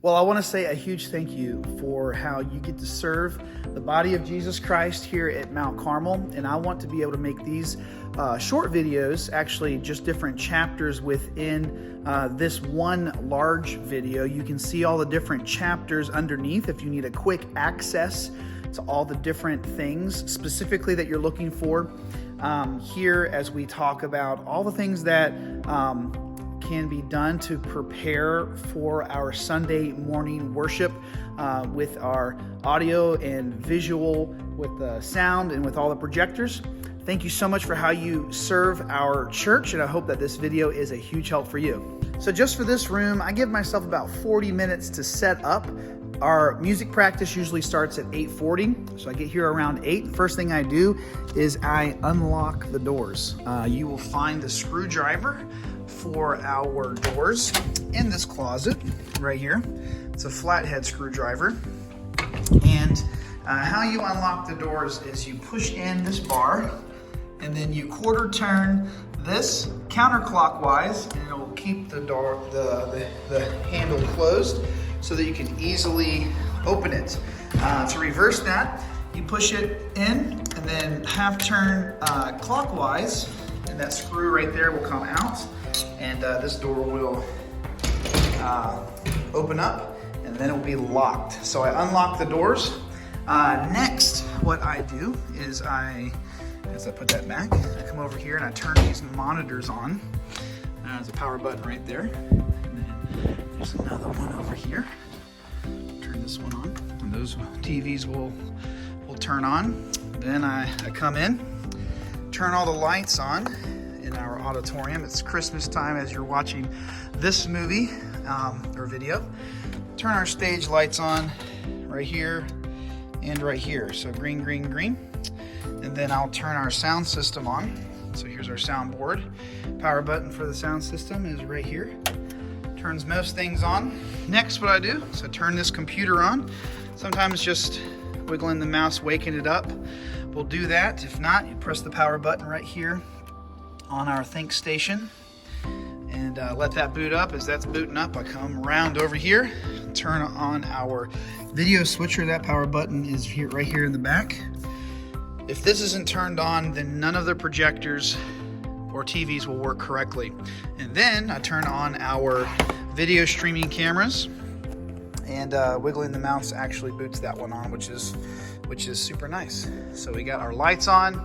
Well, I want to say a huge thank you for how you get to serve the body of Jesus Christ here at Mount Carmel. And I want to be able to make these short videos, actually just different chapters within this one large video. You can see all the different chapters underneath if you need a quick access to all the different things specifically that you're looking for here as we talk about all the things that can be done to prepare for our Sunday morning worship with our audio and visual, with the sound and with all the projectors. Thank you so much for how you serve our church, and I hope that this video is a huge help for you. So just for this room, I give myself about 40 minutes to set up. Our music practice usually starts at 8:40, so I get here around 8. First thing I do is I unlock the doors. You will find the screwdriver for our doors in this closet right here. It's a flathead screwdriver. And how you unlock the doors is you push in this bar and then you quarter turn this counterclockwise, and it will keep the door, the handle closed so that you can easily open it. To reverse that, you push it in and then half turn clockwise, and that screw right there will come out, and this door will open up, and then it will be locked. So I unlock the doors. Next, what I do is as I put that back, I come over here and I turn these monitors on. There's a power button right there. And then there's another one over here. Turn this one on, and those TVs will turn on. Then I come in, turn all the lights on in our auditorium. It's Christmas time as you're watching this movie or video. Turn our stage lights on right here and right here. So green, green, green. And then I'll turn our sound system on. So here's our soundboard. Power button for the sound system is right here. Turns most things on. Next, what I do is I turn this computer on. Sometimes just wiggling the mouse, waking it up will do that. If not, you press the power button right here on our Think Station and let that boot up. As that's booting up, I come around over here, turn on our video switcher. That power button is here, right here in the back. If this isn't turned on, then none of the projectors or TVs will work correctly. And then I turn on our video streaming cameras, and wiggling the mouse actually boots that one on, which is super nice. So we got our lights on,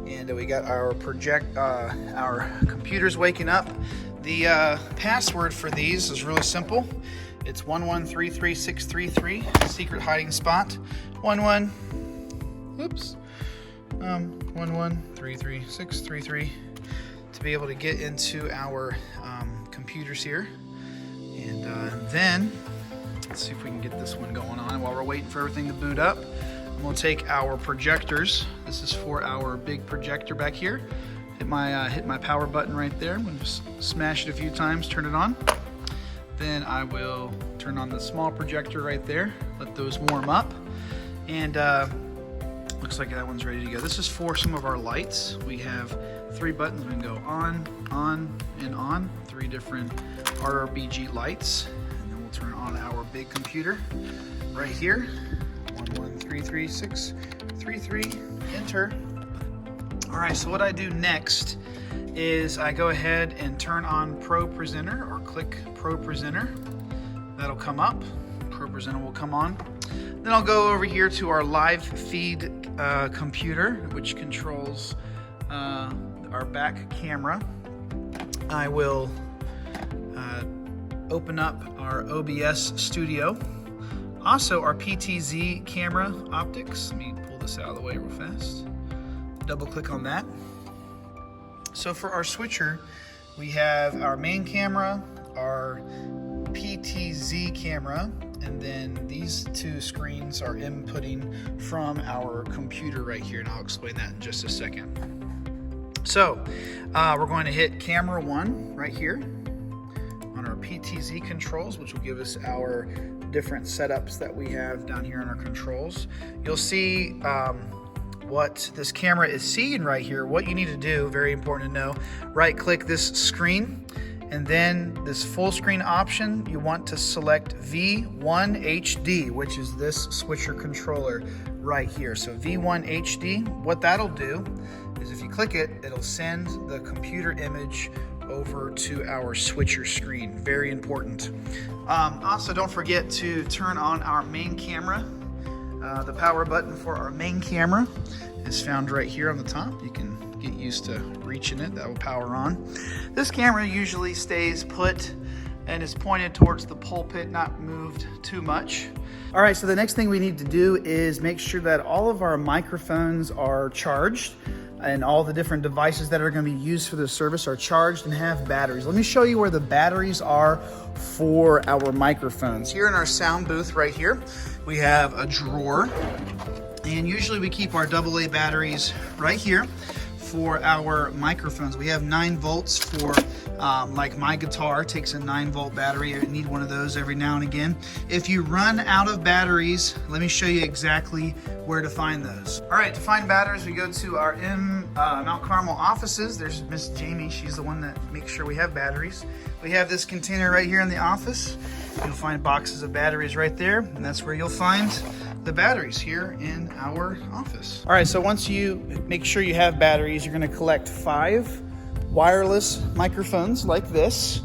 and we got our our computers waking up. The password for these is really simple. It's 1133633, secret hiding spot. 1133633 to be able to get into our computers here. And then let's see if we can get this one going on while we're waiting for everything to boot up. We'll take our projectors. This is for our big projector back here. Hit my power button right there. I'm going to just smash it a few times, turn it on. Then I will turn on the small projector right there. Let those warm up. And looks like that one's ready to go. This is for some of our lights. We have 3 buttons. We can go on, and on. 3 different RGB lights. And then we'll turn on our big computer right here. 1133633. Enter. All right, so what I do next is I go ahead and turn on Pro Presenter, or click Pro Presenter. That'll come up. Pro Presenter will come on. Then I'll go over here to our live feed computer, which controls our back camera. I will open up our OBS studio. Also, our PTZ camera optics. Let me pull this out of the way real fast. Double click on that. So for our switcher, we have our main camera, our PTZ camera, and then these 2 screens are inputting from our computer right here, and I'll explain that in just a second. So we're going to hit camera 1 right here on our PTZ controls, which will give us our different setups that we have down here on our controls. You'll see what this camera is seeing right here. What you need to do, very important to know, right click this screen And then this full screen option, you want to select V1 HD, which is this switcher controller right here. So V1 HD, what that'll do is if you click it, it'll send the computer image over to our switcher screen. Very important. Also, don't forget to turn on our main camera. The power button for our main camera is found right here on the top. You can get used to reaching it. That will power on. This camera usually stays put and is pointed towards the pulpit, not moved too much. All right, so the next thing we need to do is make sure that all of our microphones are charged and all the different devices that are going to be used for the service are charged and have batteries. Let me show you where the batteries are for our microphones. Here in our sound booth right here, we have a drawer, and usually we keep our AA batteries right here for our microphones. We have 9 volts for like my guitar takes a 9-volt battery. I need one of those every now and again. If you run out of batteries, let me show you exactly where to find those. All right, to find batteries, we go to our Mount Carmel offices. There's Miss Jamie. She's the one that makes sure we have batteries. We have this container right here in the office. You'll find boxes of batteries right there, and that's where you'll find the batteries here in our office. All right, so once you make sure you have batteries, you're gonna collect 5 wireless microphones like this.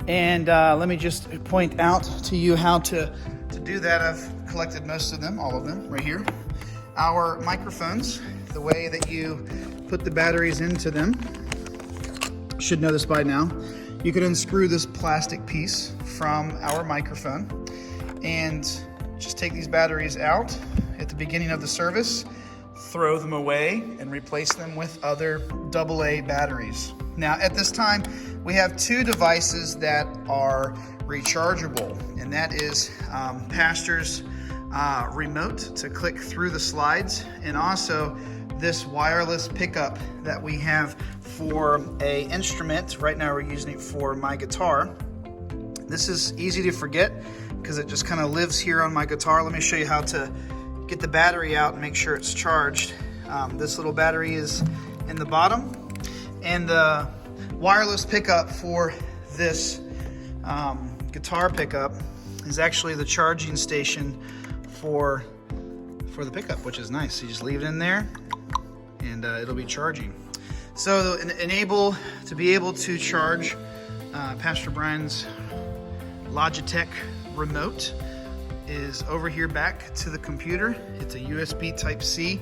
And let me just point out to you how to do that. I've collected most of them, all of them, right here. Our microphones, the way that you put the batteries into them, you should know this by now. You can unscrew this plastic piece from our microphone and just take these batteries out at the beginning of the service, throw them away, and replace them with other AA batteries. Now, at this time, we have 2 devices that are rechargeable, and that is Pastor's remote to click through the slides, and also this wireless pickup that we have for a instrument. Right now we're using it for my guitar. This is easy to forget because it just kind of lives here on my guitar. Let me show you how to get the battery out and make sure it's charged. This little battery is in the bottom, and the wireless pickup for this guitar pickup is actually the charging station for the pickup, which is nice. You just leave it in there and it'll be charging. So to be able to charge Pastor Brian's Logitech remote is over here back to the computer. It's a USB Type-C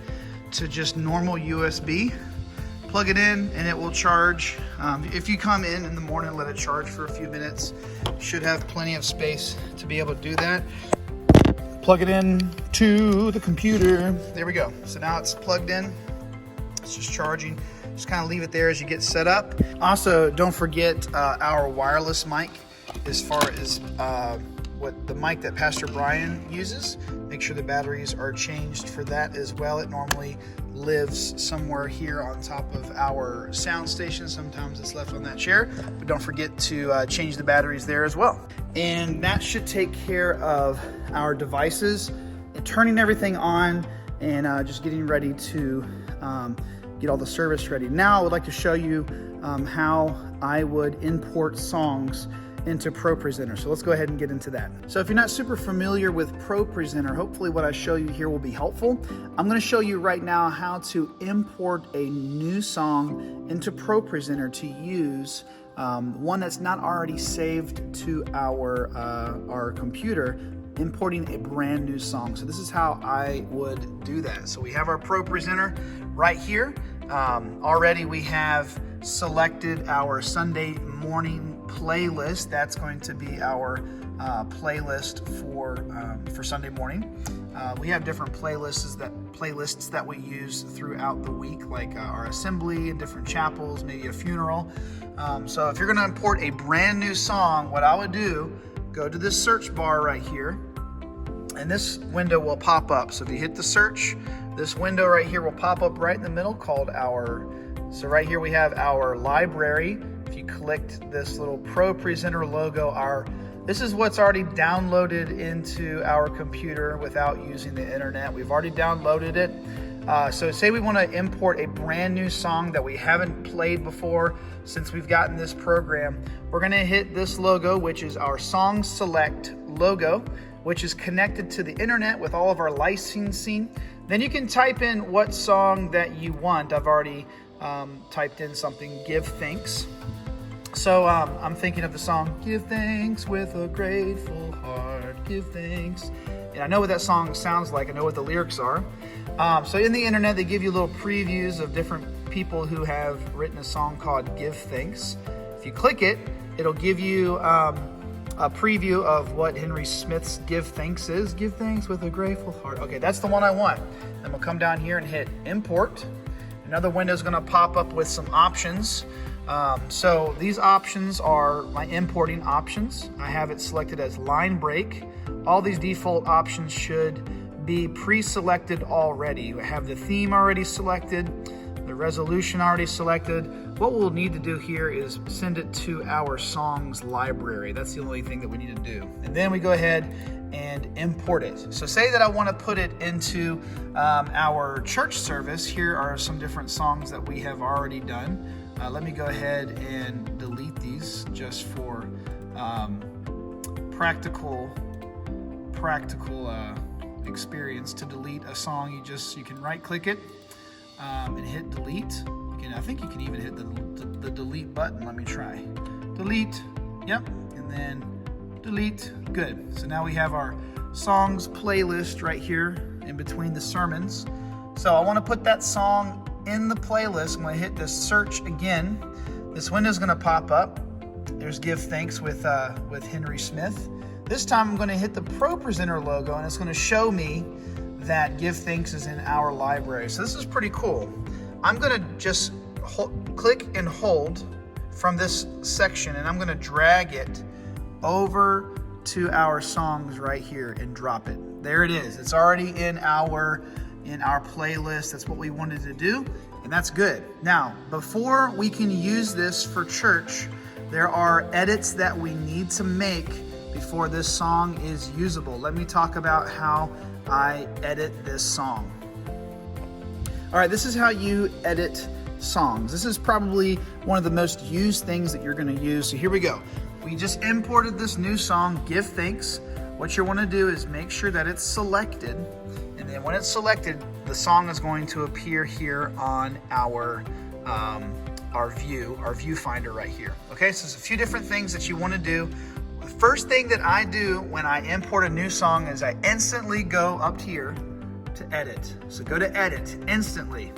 to just normal USB. Plug it in and it will charge. If you come in the morning and let it charge for a few minutes, you should have plenty of space to be able to do that. Plug it in to the computer. There we go. So now it's plugged in. It's just charging. Just kind of leave it there as you get set up. Also, don't forget our wireless mic as far as what the mic that Pastor Brian uses. Make sure the batteries are changed for that as well. It normally lives somewhere here on top of our sound station. Sometimes it's left on that chair, but don't forget to change the batteries there as well. And that should take care of our devices, turning everything on and just getting ready to get all the service ready. Now I would like to show you how I would import songs into ProPresenter. So let's go ahead and get into that. So if you're not super familiar with ProPresenter, hopefully what I show you here will be helpful. I'm going to show you right now how to import a new song into ProPresenter to use, one that's not already saved to our computer, importing a brand new song. So this is how I would do that. So we have our ProPresenter right here. Already we have selected our Sunday morning playlist. That's going to be our playlist for Sunday morning. We have different playlists that we use throughout the week, like our assembly and different chapels, maybe a funeral. So if you're going to import a brand new song, what I would do, go to this search bar right here, and this window will pop up. So if you hit the search, this window right here will pop up right in the middle called so right here we have our library. If you clicked this little ProPresenter logo, this is what's already downloaded into our computer without using the internet. We've already downloaded it. So say we want to import a brand new song that we haven't played before since we've gotten this program. We're going to hit this logo, which is our Song Select logo, which is connected to the internet with all of our licensing. Then you can type in what song that you want. I've already typed in something, Give Thanks. So I'm thinking of the song, Give Thanks with a Grateful Heart, Give Thanks. And I know what that song sounds like. I know what the lyrics are. So in the internet, they give you little previews of different people who have written a song called Give Thanks. If you click it, it'll give you a preview of what Henry Smith's Give Thanks is. Give thanks with a grateful heart. Okay, that's the one I want. Then we'll come down here and hit import. Another window is going to pop up with some options. So these options are my importing options. I have it selected as line break. All these default options should be pre-selected already. I have the theme already selected, the resolution already selected. What we'll need to do here is send it to our songs library. That's the only thing that we need to do. And then we go ahead and import it. So say that I want to put it into our church service. Here are some different songs that we have already done. Let me go ahead and delete these just for practical experience. To delete a song, you can right click it and hit delete. I think you can even hit the delete button. Let me try. Delete. Yep. And then delete. Good. So now we have our songs playlist right here in between the sermons. So I want to put that song in the playlist. I'm going to hit this search again. This window is going to pop up. There's Give Thanks with Henry Smith. This time I'm going to hit the Pro Presenter logo, and it's going to show me that Give Thanks is in our library. So this is pretty cool. I'm going to just click and hold from this section, and I'm going to drag it over to our songs right here and drop it. There it is. It's already in our playlist. That's what we wanted to do, and that's good. Now, before we can use this for church, there are edits that we need to make before this song is usable. Let me talk about how I edit this song. All right, this is how you edit songs. This is probably one of the most used things that you're going to use. So here we go. We just imported this new song, Give Thanks. What you want to do is make sure that it's selected. And then when it's selected, the song is going to appear here on our viewfinder right here. Okay, so there's a few different things that you want to do. The first thing that I do when I import a new song is I instantly go up here to edit. So go to edit instantly.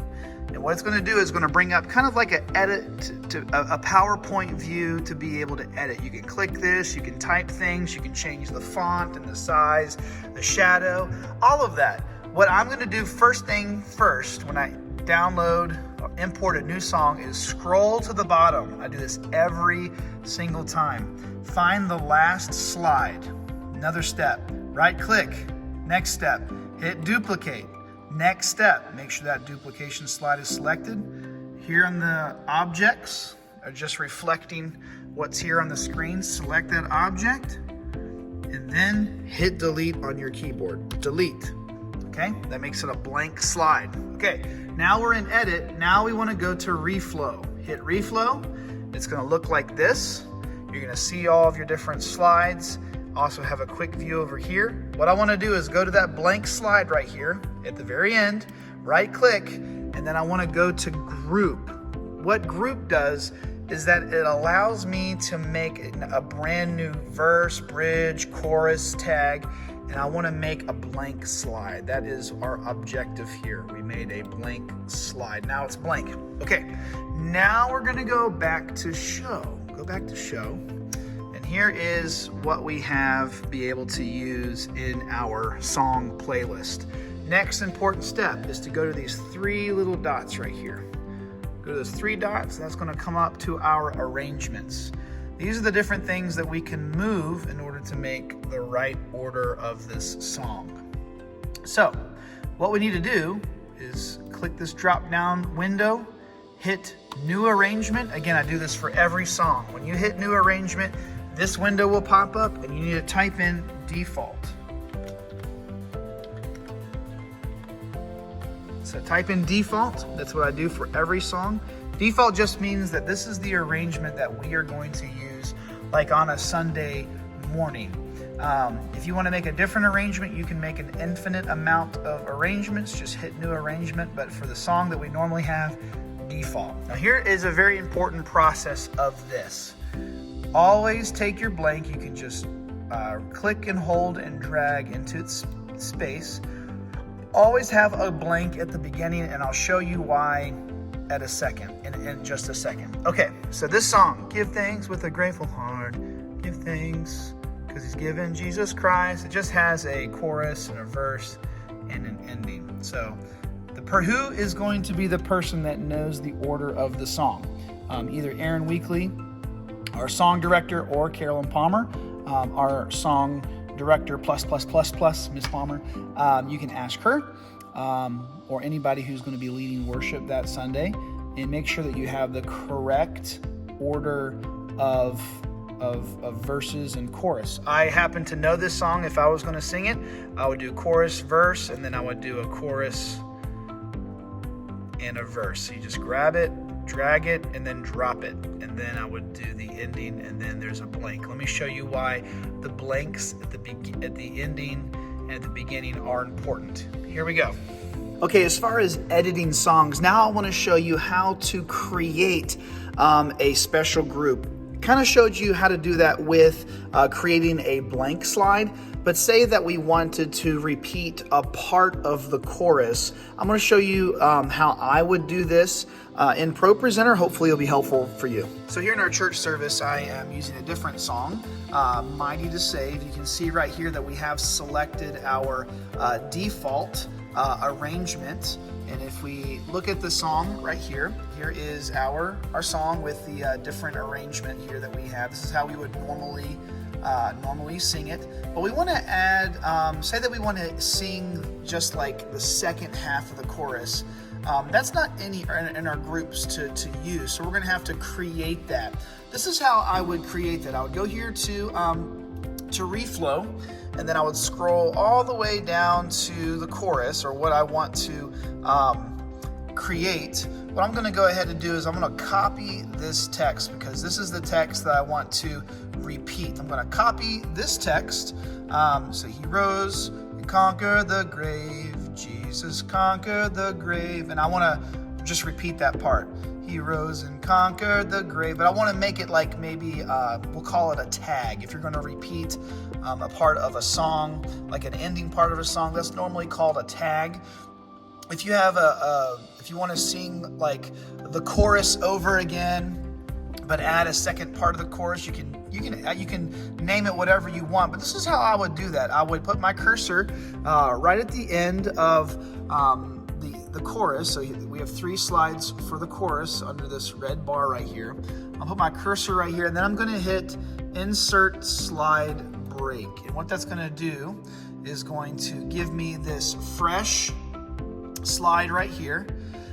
And what it's going to do is going to bring up kind of like a PowerPoint view to be able to edit. You can click this, you can type things, you can change the font and the size, the shadow, all of that. What I'm going to do first thing first when I download or import a new song is scroll to the bottom. I do this every single time. Find the last slide. Another step. Right click. Next step. Hit duplicate. Next step. Make sure that duplication slide is selected. Here on the objects are just reflecting what's here on the screen. Select that object and then hit delete on your keyboard. Delete. Okay, that makes it a blank slide. Okay, now we're in edit. Now we want to go to reflow. Hit reflow. It's going to look like this. You're going to see all of your different slides. Also have a quick view over here. What I want to do is go to that blank slide right here at the very end, right click, and then I want to go to group. What group does is that it allows me to make a brand new verse, bridge, chorus, tag, and I want to make a blank slide. That is our objective here. We made a blank slide. Now it's blank. Okay, now we're going to go back to show. Go back to show. And here is what we have be able to use in our song playlist. Next important step is to go to these three little dots right here. Go to those three dots. That's going to come up to our arrangements. These are the different things that we can move in order to make the right order of this song. So what we need to do is click this drop down window, hit new arrangement. Again, I do this for every song. When you hit new arrangement, this window will pop up and you need to type in default. So type in default. That's what I do for every song. Default just means that this is the arrangement that we are going to use like on a Sunday morning. If you want to make a different arrangement, you can make an infinite amount of arrangements. Just hit new arrangement. But for the song that we normally have, default. Now here is a very important process of this. Always take your blank. You can just click and hold and drag into its space. Always have a blank at the beginning, and I'll show you why at a second, in just a second. Okay, so this song, give thanks with a grateful heart, give thanks because he's given Jesus Christ. It just has a chorus and a verse and an ending. So who is going to be the person that knows the order of the song? Either Aaron Weekly, our song director, or Carolyn Palmer, our song director plus Miss Palmer. You can ask her or anybody who's going to be leading worship that Sunday, and make sure that you have the correct order of verses and chorus. I happen to know this song. If I was going to sing it, I would do chorus, verse, and then I would do a chorus and a verse. So you just grab it, drag it, and then drop it, and then I would do the ending, and then there's a blank. Let me show you why the blanks at the ending and at the beginning are important. Here we go. Okay, as far as editing songs, now I want to show you how to create a special group. Kind of showed you how to do that with creating a blank slide, but say that we wanted to repeat a part of the chorus. I'm going to show you how I would do this in Pro Presenter. Hopefully it'll be helpful for you. So here in our church service, I am using a different song, Mighty to Save. You can see right here that we have selected our default arrangement. And if we look at the song right here, here is our song with the different arrangement here that we have. This is how we would normally sing it. But we want to add, say that we want to sing just like the second half of the chorus. That's not in our groups to use, so we're going to have to create that. This is how I would create that. I would go here to reflow, and then I would scroll all the way down to the chorus, or what I want to create. What I'm going to go ahead and do is I'm going to copy this text, because this is the text that I want to repeat. I'm going to copy this text. So he rose and conquered the grave. Jesus conquered the grave. And I want to just repeat that part. He rose and conquered the grave. But I want to make it like maybe, we'll call it a tag. If you're going to repeat a part of a song, like an ending part of a song, that's normally called a tag. If you have if you want to sing like the chorus over again, but add a second part of the chorus, you can name it whatever you want. But this is how I would do that. I would put my cursor right at the end of the chorus. So we have 3 slides for the chorus under this red bar right here. I'll put my cursor right here, and then I'm going to hit Insert Slide Break. And what that's going to do is going to give me this fresh slide right here.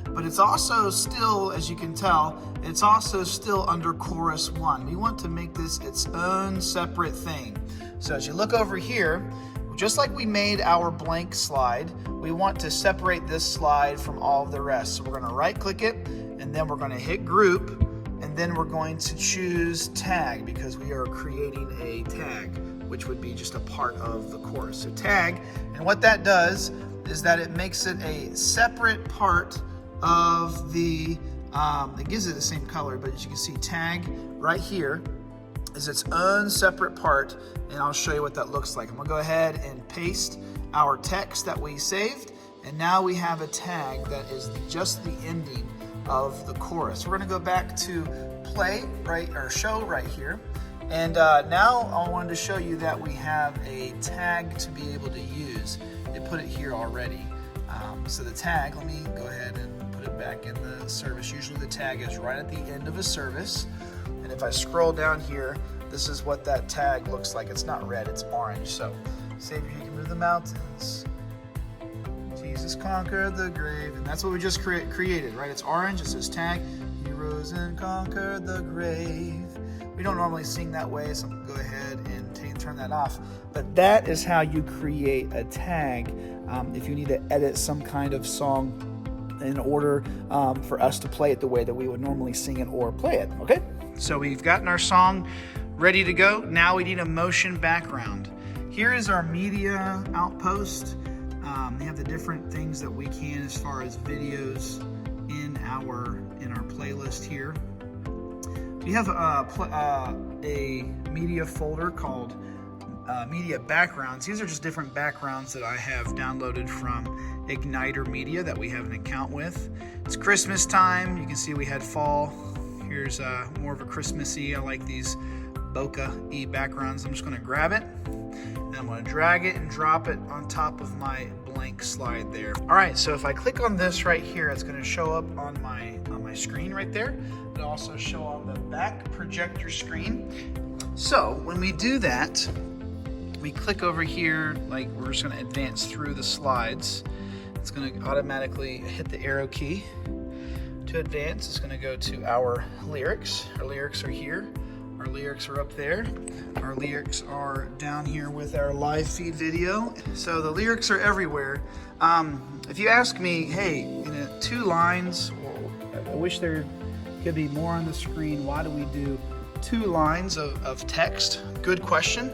But it's also still, as you can tell, it's also still under chorus 1. We want to make this its own separate thing. So as you look over here, just like we made our blank slide, we want to separate this slide from all of the rest. So we're going to right click it, and then we're going to hit group, and then we're going to choose tag, because we are creating a tag, which would be just a part of the chorus. So tag, and what that does is that it makes it a separate part of the, it gives it the same color, but as you can see, tag right here is its own separate part, and I'll show you what that looks like. I'm gonna go ahead and paste our text that we saved, and now we have a tag that is just the ending of the chorus. We're gonna go back to play, right, or show right here, and now I wanted to show you that we have a tag to be able to use. They put it here already. So the tag, let me go ahead and put it back in the service. Usually the tag is right at the end of a service. And if I scroll down here, this is what that tag looks like. It's not red, it's orange. So, Savior, he can move the mountains. Jesus conquered the grave. And that's what we just created, right? It's orange, it says tag. He rose and conquered the grave. We don't normally sing that way, so I'm going to go ahead and turn that off. But that is how you create a tag if you need to edit some kind of song in order for us to play it the way that we would normally sing it or play it, okay? So we've gotten our song ready to go. Now we need a motion background. Here is our media outpost. We have the different things that we can as far as videos in our playlist here. We have a media folder called media backgrounds. These are just different backgrounds that I have downloaded from Igniter Media that we have an account with. It's Christmas time. You can see we had fall. Here's more of a Christmassy. I like these bokeh-y backgrounds. I'm just going to grab it and I'm going to drag it and drop it on top of my blank slide there. All right, so if I click on this right here, it's going to show up on my screen right there. It'll also show on the back projector screen. So when we do that, we click over here, like we're just going to advance through the slides. It's going to automatically hit the arrow key to advance. It's going to go to our lyrics. Our lyrics are here. Our lyrics are up there. Our lyrics are down here with our live feed video. So the lyrics are everywhere. If you ask me, hey, 2 lines, I wish there could be more on the screen. Why do we do 2 lines of text? Good question.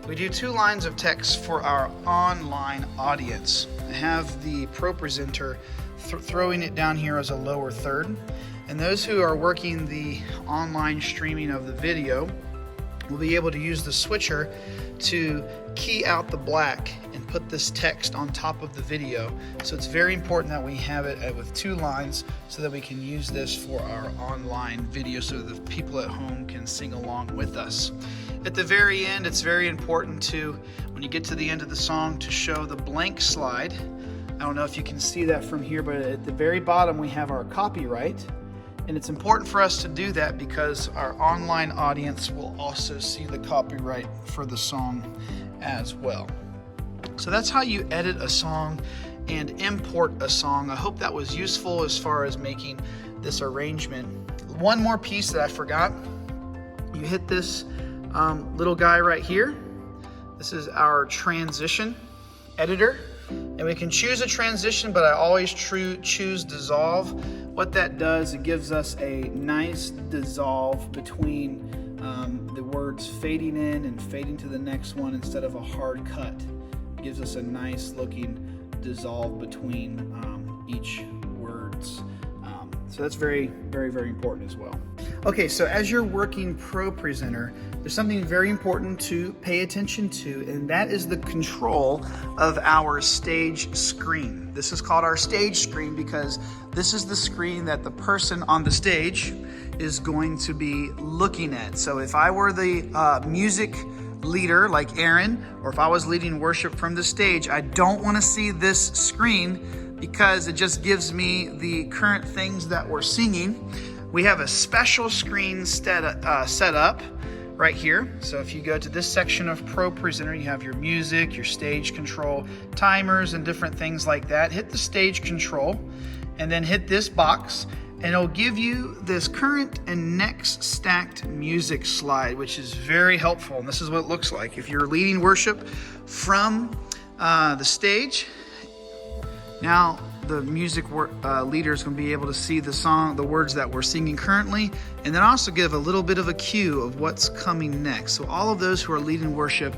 We do 2 lines of text for our online audience. I have the Pro Presenter throwing it down here as a lower third. And those who are working the online streaming of the video will be able to use the switcher to key out the black and put this text on top of the video. So it's very important that we have it with 2 lines so that we can use this for our online video so the people at home can sing along with us. At the very end, it's very important to, when you get to the end of the song, to show the blank slide. I don't know if you can see that from here, but at the very bottom we have our copyright. And it's important for us to do that because our online audience will also see the copyright for the song as well. So that's how you edit a song and import a song. I hope that was useful as far as making this arrangement. One more piece that I forgot. You hit this little guy right here. This is our transition editor. And we can choose a transition, but I always choose dissolve. What that does, it gives us a nice dissolve between the words fading in and fading to the next one instead of a hard cut. It gives us a nice looking dissolve between each words. So that's very, very, very important as well. Okay, so as you're working Pro Presenter, there's something very important to pay attention to, and that is the control of our stage screen. This is called our stage screen because this is the screen that the person on the stage is going to be looking at. So if I were the music leader like Aaron, or if I was leading worship from the stage, I don't want to see this screen because it just gives me the current things that we're singing. We have a special screen set up right here. So if you go to this section of Pro Presenter, you have your music, your stage control, timers, and different things like that. Hit the stage control and then hit this box, and it'll give you this current and next stacked music slide, which is very helpful. And this is what it looks like. If you're leading worship from the stage, now the music leader is going to be able to see the song, the words that we're singing currently, and then also give a little bit of a cue of what's coming next. So all of those who are leading worship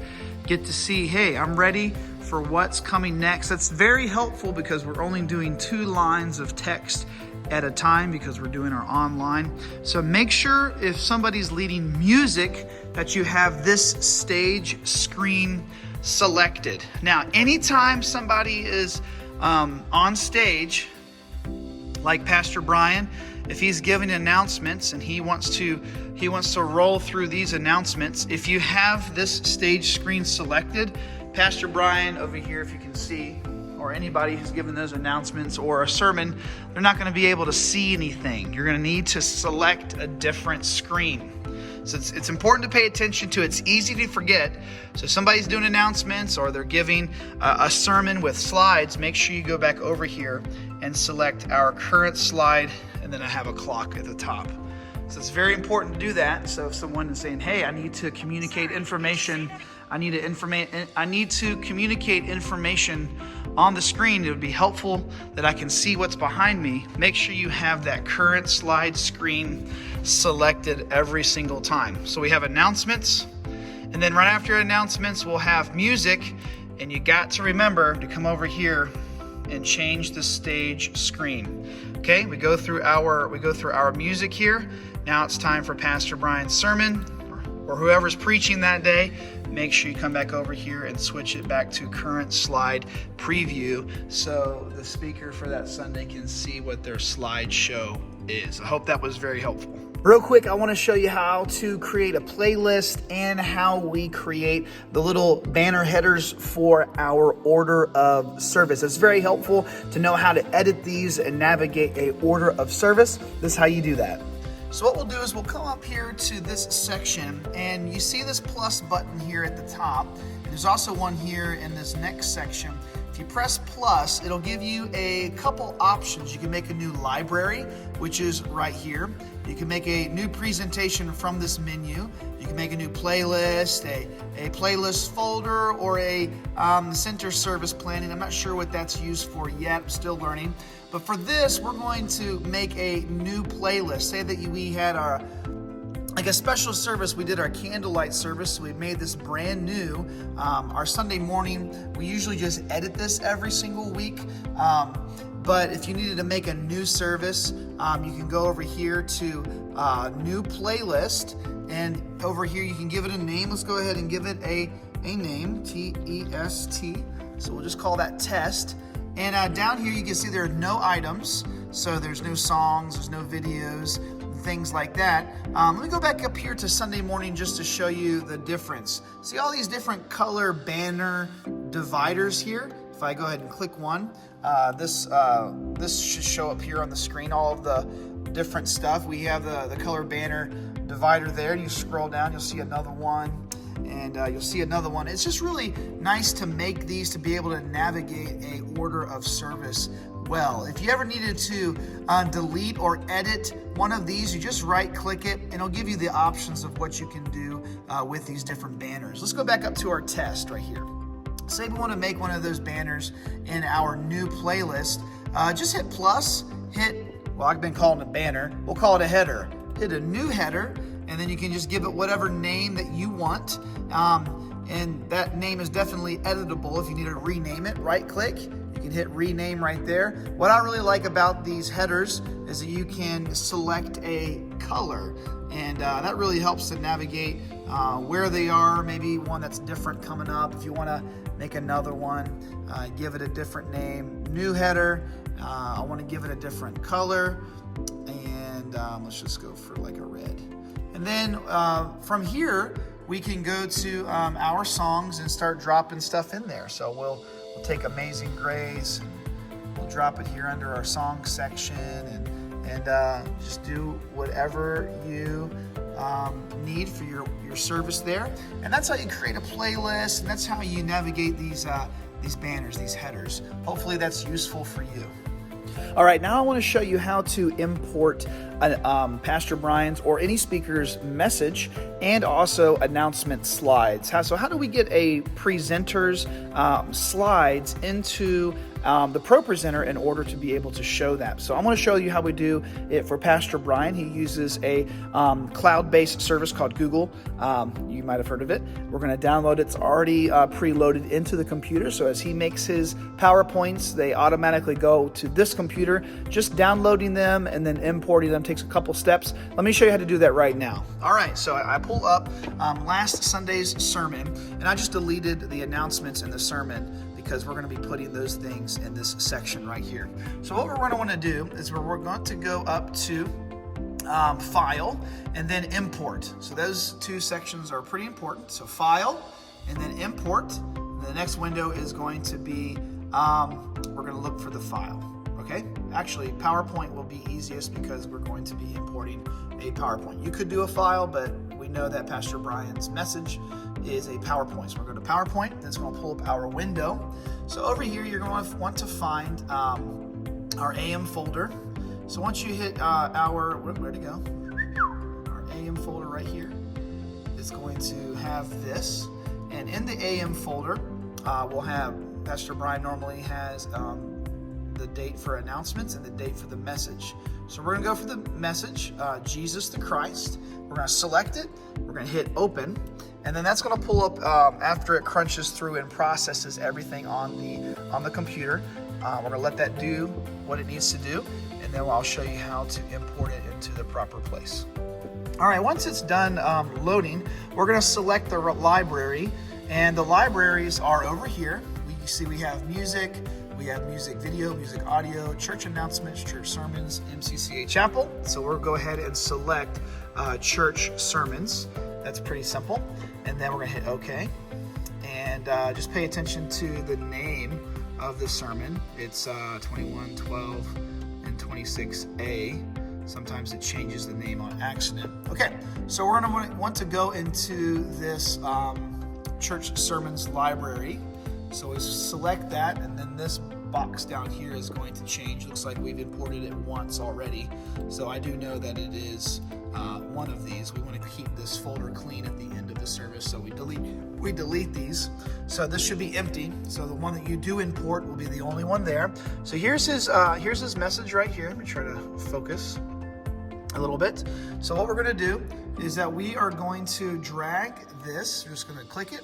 get to see, hey, I'm ready for what's coming next. That's very helpful because we're only doing 2 lines of text at a time because we're doing our online. So make sure if somebody's leading music that you have this stage screen selected. Now, anytime somebody is on stage, like Pastor Brian, if he's giving announcements and he wants to roll through these announcements, if you have this stage screen selected, Pastor Brian over here, if you can see, or anybody who's given those announcements or a sermon, they're not going to be able to see anything. You're going to need to select a different screen. So it's important to pay attention to. It's easy to forget. So if somebody's doing announcements or they're giving a sermon with slides, make sure you go back over here and select our current slide, and then I have a clock at the top. So it's very important to do that. So if someone is saying, hey, I need to communicate information I need to communicate information on the screen, it would be helpful that I can see what's behind me. Make sure you have that current slide screen selected every single time. So we have announcements, and then right after announcements, we'll have music, and you got to remember to come over here and change the stage screen. Okay, we go through our music here. Now it's time for Pastor Brian's sermon, or whoever's preaching that day. Make sure you come back over here and switch it back to current slide preview so the speaker for that Sunday can see what their slideshow is. I hope that was very helpful. Real quick, I want to show you how to create a playlist and how we create the little banner headers for our order of service. It's very helpful to know how to edit these and navigate a order of service. This is how you do that. So what we'll do is we'll come up here to this section, and you see this plus button here at the top. There's also one here in this next section. If you press plus, it'll give you a couple options. You can make a new library, which is right here. You can make a new presentation from this menu. You can make a new playlist, a playlist folder, or a center service planning. I'm not sure what that's used for yet. I'm still learning. But for this, we're going to make a new playlist. Say that we had a special service. We did our candlelight service, so we made this brand new. Our Sunday morning, we usually just edit this every single week. But if you needed to make a new service, you can go over here to new playlist, and over here you can give it a name. Let's go ahead and give it a name, T-E-S-T. So we'll just call that test. And down here you can see there are no items, so there's no songs, there's no videos, things like that. Let me go back up here to Sunday morning just to show you the difference. See all these different color banner dividers here? If I go ahead and click one, this should show up here on the screen, all of the different stuff. We have the color banner divider there. You scroll down, you'll see another one, and you'll see another one. It's just really nice to make these to be able to navigate a order of service well. If you ever needed to delete or edit one of these, you just right click it and it'll give you the options of what you can do with these different banners. Let's go back up to our test right here. Say we want to make one of those banners in our new playlist. Just hit plus, well, I've been calling it a banner. We'll call it a header. Hit a new header, and then you can just give it whatever name that you want. And that name is definitely editable. If you need to rename it, right click. You can hit rename right there. What I really like about these headers is that you can select a color, and that really helps to navigate where they are. Maybe one that's different coming up. If you want to make another one, give it a different name. New header, I want to give it a different color, and let's just go for like a red. And then from here, we can go to our songs and start dropping stuff in there. So we'll take Amazing Grace, we'll drop it here under our song section, and just do whatever you need for your service there. And that's how you create a playlist, and that's how you navigate these banners, these headers. Hopefully that's useful for you. All right, now I want to show you how to import Pastor Brian's or any speaker's message and also announcement slides. So how do we get a presenter's slides into the Pro Presenter in order to be able to show that? So I'm going to show you how we do it for Pastor Brian. He uses a cloud-based service called Google. You might have heard of it. We're going to download it. It's already preloaded into the computer. So as he makes his PowerPoints, they automatically go to this computer. Just downloading them and then importing them takes a couple steps. Let me show you how to do that right now. All right, so I pull up last Sunday's sermon, and I just deleted the announcements in the sermon because we're going to be putting those things in this section right here. So what we're going to want to do is we're going to go up to File and then Import. So those two sections are pretty important. So File and then Import. And the next window is going to be, we're going to look for the file. Okay? Actually, PowerPoint will be easiest because we're going to be importing a PowerPoint. You could do a file, but we know that Pastor Brian's message is a PowerPoint. So we're going to PowerPoint, then it's going to pull up our window. So over here, you're going to want to find our AM folder. So once you hit where'd it go? Our AM folder right here is going to have this. And in the AM folder, we'll have, Pastor Brian normally has the date for announcements and the date for the message. So we're going to go for the message, Jesus the Christ. We're going to select it. We're going to hit open. And then that's going to pull up after it crunches through and processes everything on the computer. We're going to let that do what it needs to do. And then I'll show you how to import it into the proper place. All right, once it's done loading, we're going to select the library. And the libraries are over here. You see we have music video, music audio, church announcements, church sermons, MCCA chapel. So we'll go ahead and select church sermons. That's pretty simple. And then we're going to hit OK. And just pay attention to the name of the sermon. It's 2112 and 26A. Sometimes it changes the name on accident. Okay, so we're going to want to go into this church sermons library. So we select that, and then this box down here is going to change. Looks like we've imported it once already. So I do know that it is one of these. We want to keep this folder clean at the end of the service, so we delete these. So this should be empty. So the one that you do import will be the only one there. So here's his message right here. Let me try to focus a little bit. So what we're going to do is that we are going to drag this. We're just going to click it,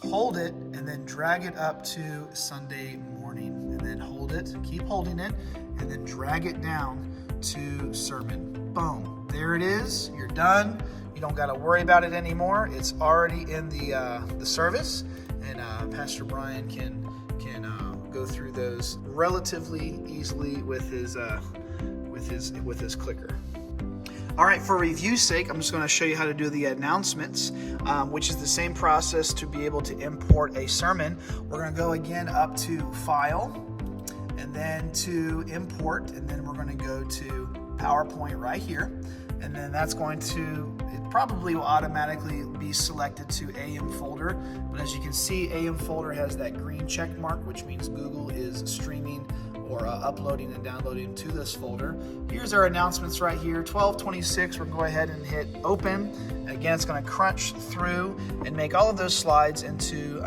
hold it, and then drag it up to Sunday morning, and then hold it, keep holding it, and then drag it down to sermon. Boom, there it is. You're done. You don't got to worry about it anymore. It's already in the service, and Pastor Brian can go through those relatively easily with his clicker. All right, for review's sake, I'm just going to show you how to do the announcements, which is the same process to be able to import a sermon. We're going to go again up to File, and then to Import, and then we're going to go to PowerPoint right here. And then that's going to, it probably will automatically be selected to AM folder. But as you can see, AM folder has that green check mark, which means Google is streaming or uploading and downloading to this folder. Here's our announcements right here, 1226. We're going to go ahead and hit open. Again, it's going to crunch through and make all of those slides into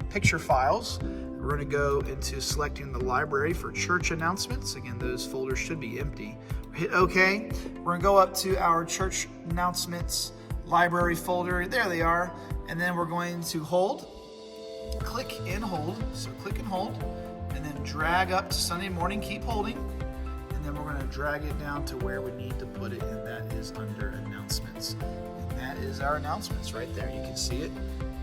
picture files. We're going to go into selecting the library for church announcements. Again, those folders should be empty. Hit OK. We're going to go up to our church announcements library folder. There they are. And then we're going to hold, click and hold. So click and hold. And then drag up to Sunday morning, keep holding, and then we're going to drag it down to where we need to put it, and that is under announcements. And that is our announcements right there. You can see it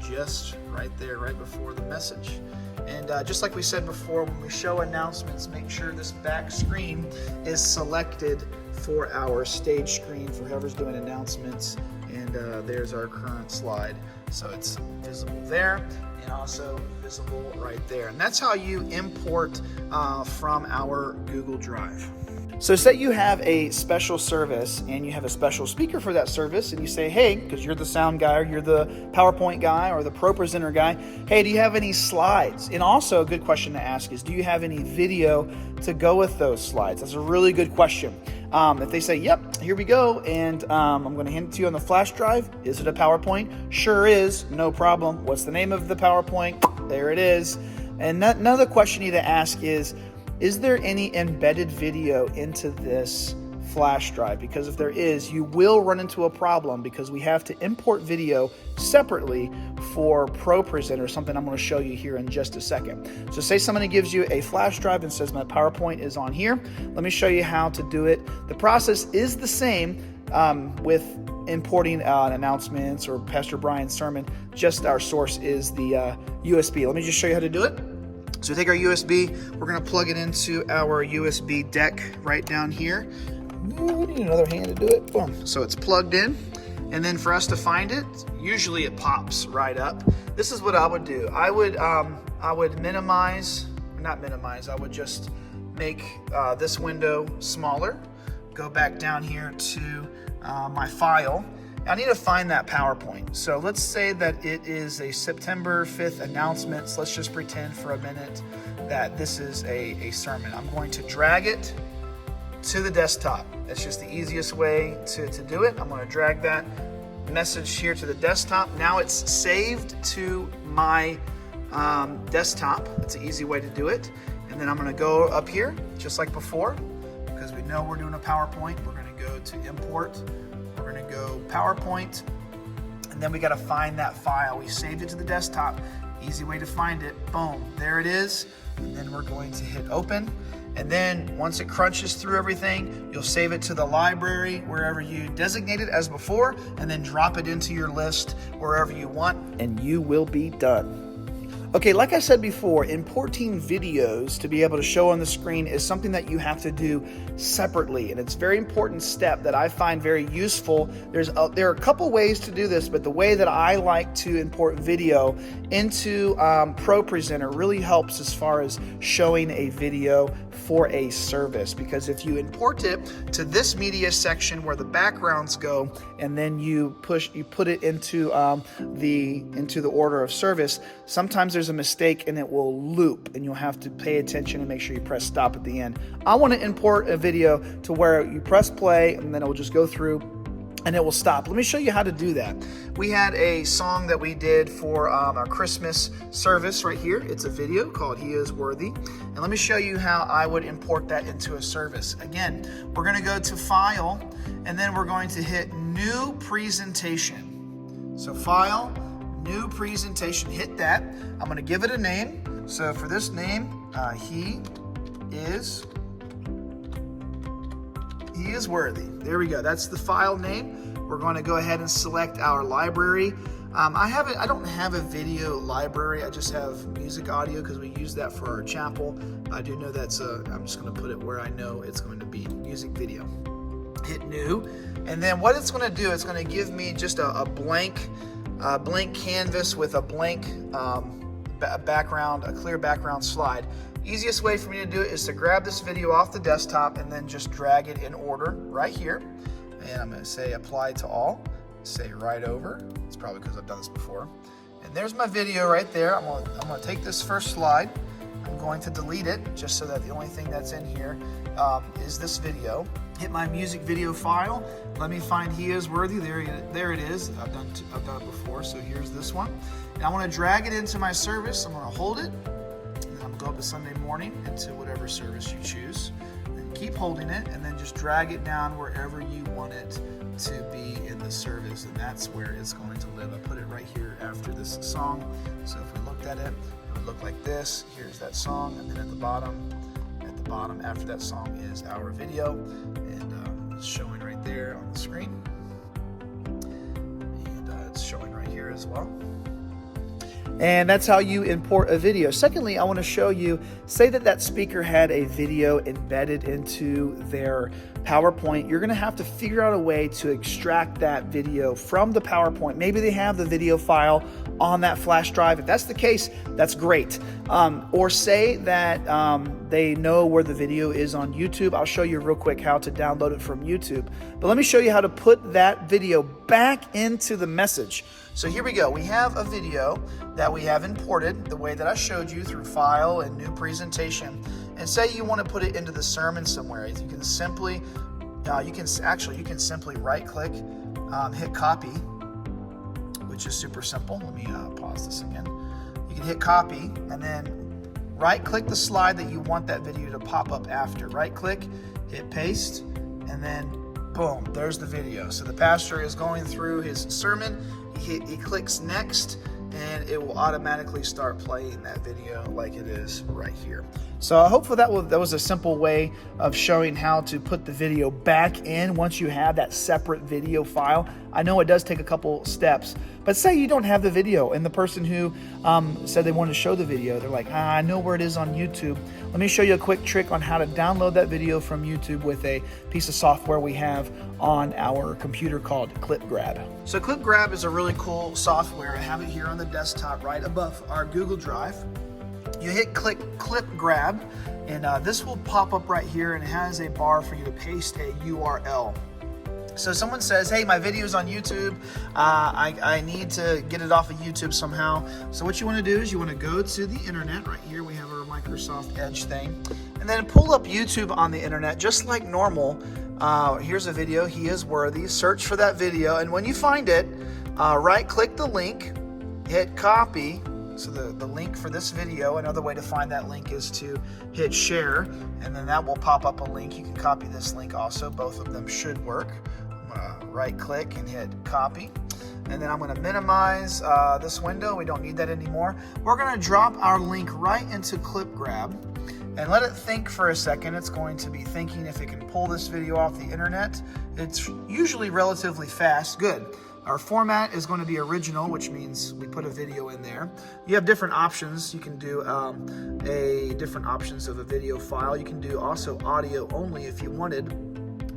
just right there, right before the message. And just like we said before, when we show announcements, make sure this back screen is selected for our stage screen for whoever's doing announcements. And there's our current slide. So it's visible there and also visible right there. And that's how you import from our Google Drive. So say you have a special service and you have a special speaker for that service, and you say, hey, because you're the sound guy or you're the PowerPoint guy or the Pro Presenter guy, hey, do you have any slides? And also a good question to ask is, do you have any video to go with those slides? That's a really good question. If they say, yep, here we go, and I'm going to hand it to you on the flash drive, is it a PowerPoint? Sure is, no problem. What's the name of the PowerPoint? There it is. And another question you need to ask is there any embedded video into this flash drive? Because if there is, you will run into a problem because we have to import video separately for Pro Presenter, something I'm going to show you here in just a second. So say somebody gives you a flash drive and says my PowerPoint is on here. Let me show you how to do it. The process is the same with importing announcements or Pastor Brian's sermon. Just our source is the USB. Let me just show you how to do it. So we take our USB, we're going to plug it into our USB deck right down here. We need another hand to do it. Boom. So it's plugged in. And then for us to find it, usually it pops right up. This is what I would do. I would minimize, not minimize, I would just make this window smaller. Go back down here to my file. I need to find that PowerPoint. So let's say that it is a September 5th announcements. Let's just pretend for a minute that this is a sermon. I'm going to drag it to the desktop. That's just the easiest way to do it. I'm going to drag that message here to the desktop. Now it's saved to my desktop. It's an easy way to do it. And then I'm going to go up here just like before, because we know we're doing a PowerPoint. We're going to go to import. We're going to go PowerPoint, and then we got to find that file. We saved it to the desktop. Easy way to find it. Boom, there it is. And then we're going to hit open. And then once it crunches through everything, you'll save it to the library wherever you designate it as before, and then drop it into your list wherever you want, and you will be done. Okay, like I said before, importing videos to be able to show on the screen is something that you have to do separately, and it's a very important step that I find very useful. There are a couple ways to do this, but the way that I like to import video into Pro Presenter really helps as far as showing a video for a service, because if you import it to this media section where the backgrounds go, and then you put it into the order of service, sometimes there's a mistake and it will loop, and you'll have to pay attention and make sure you press stop at the end. I want to import a video to where you press play and then it will just go through and it will stop. Let me show you how to do that. We had a song that we did for our Christmas service right here. It's a video called He Is Worthy. And let me show you how I would import that into a service. Again, we're going to go to File, and then we're going to hit New Presentation. So File, New Presentation, hit that. I'm going to give it a name. So for this name, He is Worthy. There we go. That's the file name. We're going to go ahead and select our library. I don't have a video library. I just have music audio because we use that for our chapel. I do know I'm just going to put it where I know it's going to be, music video. Hit new. And then what it's going to do, it's going to give me just a blank canvas with a blank background, a clear background slide. Easiest way for me to do it is to grab this video off the desktop and then just drag it in order right here. And I'm going to say apply to all, say right over. It's probably because I've done this before. And there's my video right there. I'm going to take this first slide. I'm going to delete it just so that the only thing that's in here is this video. Hit my music video file. Let me find He Is Worthy. There it is. I've done it before, so here's this one. And I want to drag it into my service. I'm going to hold it. Go up to Sunday morning into whatever service you choose, and keep holding it, and then just drag it down wherever you want it to be in the service, and that's where it's going to live. I put it right here after this song. So if we looked at it, it would look like this. Here's that song, and then at the bottom after that song is our video, and it's showing right there on the screen, and it's showing right here as well. And that's how you import a video. Secondly, I want to show you, say that speaker had a video embedded into their PowerPoint. You're going to have to figure out a way to extract that video from the PowerPoint. Maybe they have the video file on that flash drive. If that's the case, that's great. Or say that they know where the video is on YouTube. I'll show you real quick how to download it from YouTube. But let me show you how to put that video back into the message. So here we go. We have a video that we have imported the way that I showed you through File and New Presentation. And say you want to put it into the sermon somewhere. You can simply, right click, hit copy, which is super simple. Let me pause this again. You can hit copy and then right click the slide that you want that video to pop up after. Right click, hit paste, and then boom, there's the video. So the pastor is going through his sermon. He clicks next, and it will automatically start playing that video like it is right here. So hopefully that was a simple way of showing how to put the video back in once you have that separate video file. I know it does take a couple steps, but say you don't have the video, and the person who said they wanted to show the video, they're like, I know where it is on YouTube. Let me show you a quick trick on how to download that video from YouTube with a piece of software we have on our computer called ClipGrab. So ClipGrab is a really cool software. I have it here on the desktop right above our Google Drive. You hit ClipGrab, and this will pop up right here, and it has a bar for you to paste a URL. So someone says, hey, my video's on YouTube. I need to get it off of YouTube somehow. So what you want to do is you want to go to the internet. Right here we have our Microsoft Edge thing. And then pull up YouTube on the internet just like normal. Here's a video, He Is Worthy. Search for that video. And when you find it, right click the link, hit copy, So the link for this video, another way to find that link is to hit share, and then that will pop up a link. You can copy this link also. Both of them should work. I'm gonna right click and hit copy. And then I'm gonna minimize this window. We don't need that anymore. We're gonna drop our link right into Clip Grab and let it think for a second. It's going to be thinking if it can pull this video off the internet. It's usually relatively fast. Good. Our format is going to be original, which means we put a video in there. You have different options. You can do different options of a video file. You can do also audio only if you wanted.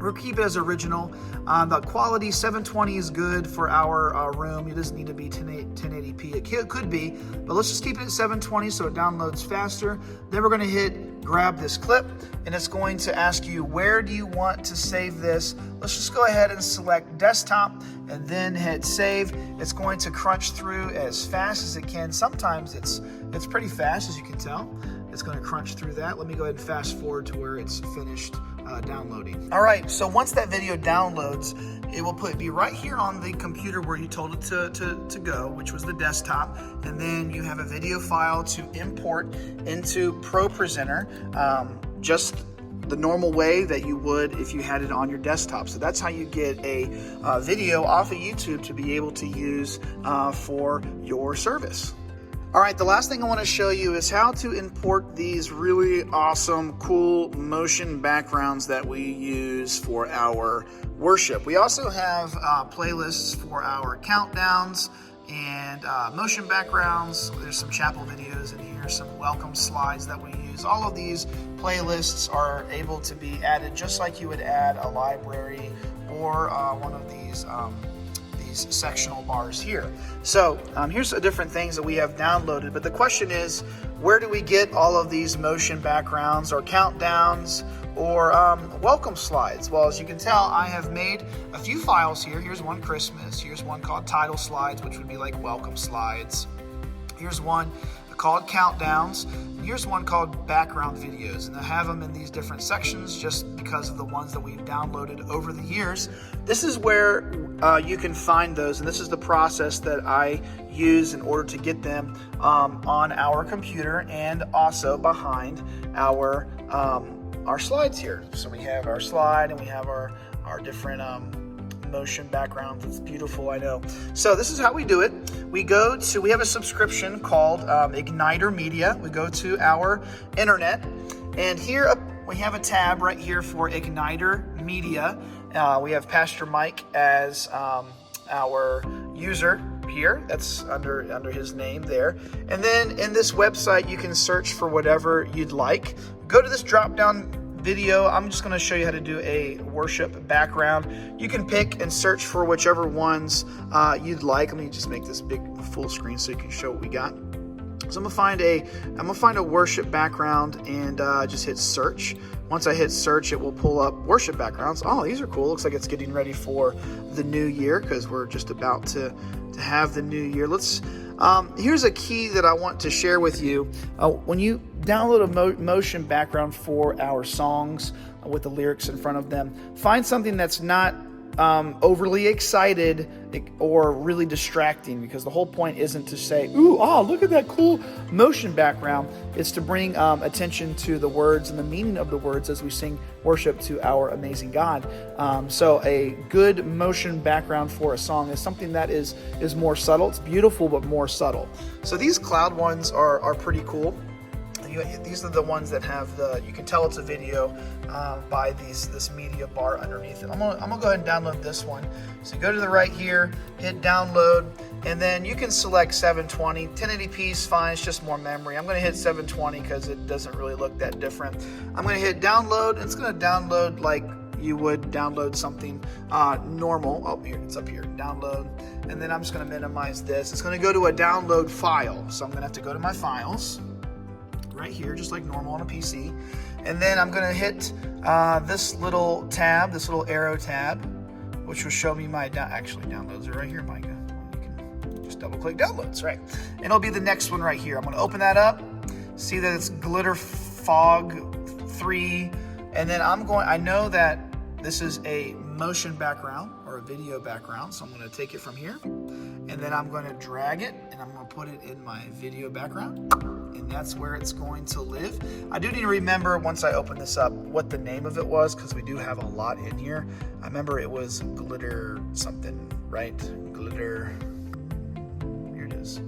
We'll keep it as original. The quality 720 is good for our room. It doesn't need to be 1080p. It could be, but let's just keep it at 720 so it downloads faster. Then we're going to hit grab this clip, and it's going to ask you, where do you want to save this? Let's just go ahead and select desktop and then hit save. It's going to crunch through as fast as it can. Sometimes it's pretty fast, as you can tell. It's going to crunch through that. Let me go ahead and fast forward to where it's finished downloading. All right, so once that video downloads, it will be right here on the computer where you told it to go, which was the desktop, and then you have a video file to import into Pro Presenter, just the normal way that you would if you had it on your desktop. So that's how you get a video off of YouTube to be able to use for your service. All right, the last thing I want to show you is how to import these really awesome, cool motion backgrounds that we use for our worship. We also have playlists for our countdowns and motion backgrounds. There's some chapel videos in here, some welcome slides that we use. All of these playlists are able to be added just like you would add a library or one of these sectional bars here. So here's the different things that we have downloaded, but the question is, where do we get all of these motion backgrounds or countdowns or welcome slides? Well, as you can tell, I have made a few files here. Here's one Christmas. Here's one called title slides, which would be like welcome slides. Here's one called countdowns. And here's one called background videos, and I have them in these different sections just because of the ones that we've downloaded over the years. This is where you can find those, and this is the process that I use in order to get them on our computer and also behind our slides here. So we have our slide and we have our different motion backgrounds. It's beautiful, I know. So this is how we do it. We have a subscription called Igniter Media. We go to our internet, and here we have a tab right here for Igniter Media. We have Pastor Mike as our user here. That's under his name there. And then in this website, you can search for whatever you'd like. Go to this drop-down video. I'm just going to show you how to do a worship background. You can pick and search for whichever ones you'd like. Let me just make this big full screen so you can show what we got. So I'm gonna find a worship background and just hit search. Once I hit search, it will pull up worship backgrounds. Oh, these are cool. Looks like it's getting ready for the new year because we're just about to have the new year. Here's a key that I want to share with you. When you download a motion background for our songs with the lyrics in front of them, find something that's not overly excited or really distracting, because the whole point isn't to say, ooh, look at that cool motion background. It's to bring attention to the words and the meaning of the words as we sing worship to our amazing God. So a good motion background for a song is something that is more subtle. It's beautiful, but more subtle. So these cloud ones are pretty cool. These are the ones that have you can tell it's a video by this media bar underneath it. I'm gonna go ahead and download this one. So go to the right here, hit download, and then you can select 720. 1080p is fine, it's just more memory. I'm gonna hit 720 because it doesn't really look that different. I'm gonna hit download, and it's gonna download like you would download something normal. Oh, here, it's up here, download. And then I'm just gonna minimize this. It's gonna go to a download file. So I'm gonna have to go to my files right here, just like normal on a PC. And then I'm gonna hit this little tab, this little arrow tab, which will show me my downloads are right here, Micah. You can just double click downloads, right? And it'll be the next one right here. I'm gonna open that up, see that it's Glitter Fog 3, and then I know that this is a motion background or a video background, so I'm gonna take it from here. and then I'm going to drag it and I'm going to put it in my video background, and that's where it's going to live. I do need to remember once I open this up what the name of it was, because we do have a lot in here. I remember it was glitter something, right? Glitter, here it is.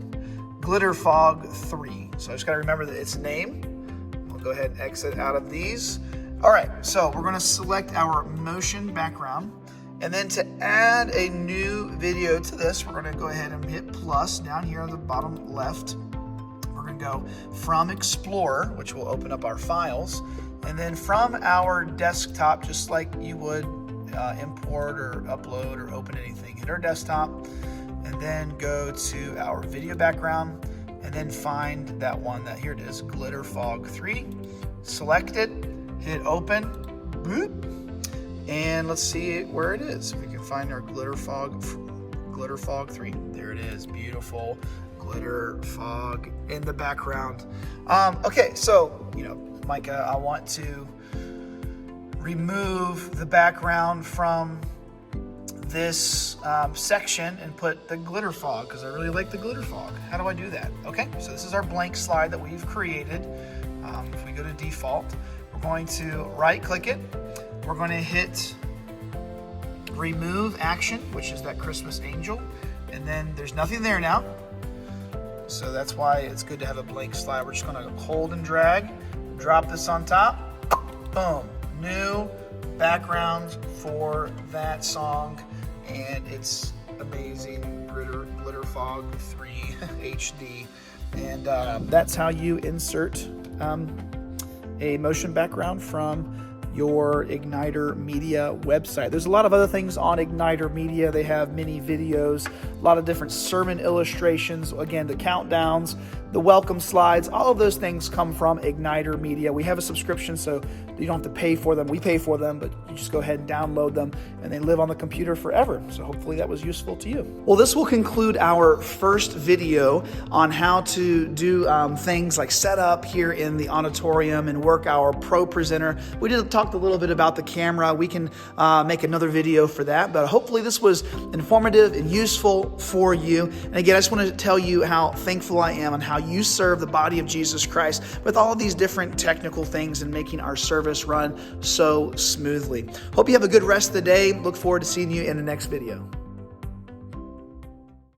Glitter Fog 3. So I just got to remember its name. We'll go ahead and exit out of these. All right, so we're going to select our motion background. And then to add a new video to this, we're going to go ahead and hit plus down here on the bottom left. We're going to go from Explorer, which will open up our files. And then from our desktop, just like you would import or upload or open anything, hit our desktop. And then go to our video background. And then find that one that, here it is, Glitter Fog 3. Select it, hit open, boop. And let's see where it is. If we can find our Glitter Fog 3. There it is, beautiful glitter fog in the background. Okay, so, Micah, I want to remove the background from this section and put the glitter fog, because I really like the glitter fog. How do I do that? Okay, so this is our blank slide that we've created. If we go to default, we're going to right click it. We're going to hit remove action, which is that Christmas angel, and then there's nothing there now. So that's why it's good to have a blank slide. We're just going to hold and drag, drop this on top, boom, new background for that song, and it's amazing. Glitter Fog 3 HD, and that's how you insert a motion background from your Igniter Media website. There's a lot of other things on Igniter Media. They have mini videos, a lot of different sermon illustrations, again, the countdowns, the welcome slides, all of those things come from Igniter Media. We have a subscription, so you don't have to pay for them. We pay for them, but you just go ahead and download them, and they live on the computer forever. So hopefully that was useful to you. Well, this will conclude our first video on how to do things like set up here in the auditorium and work our Pro Presenter. We did talk a little bit about the camera. We can make another video for that, but hopefully this was informative and useful for you. And again, I just want to tell you how thankful I am and how you serve the body of Jesus Christ with all of these different technical things and making our service run so smoothly. Hope you have a good rest of the day. Look forward to seeing you in the next video.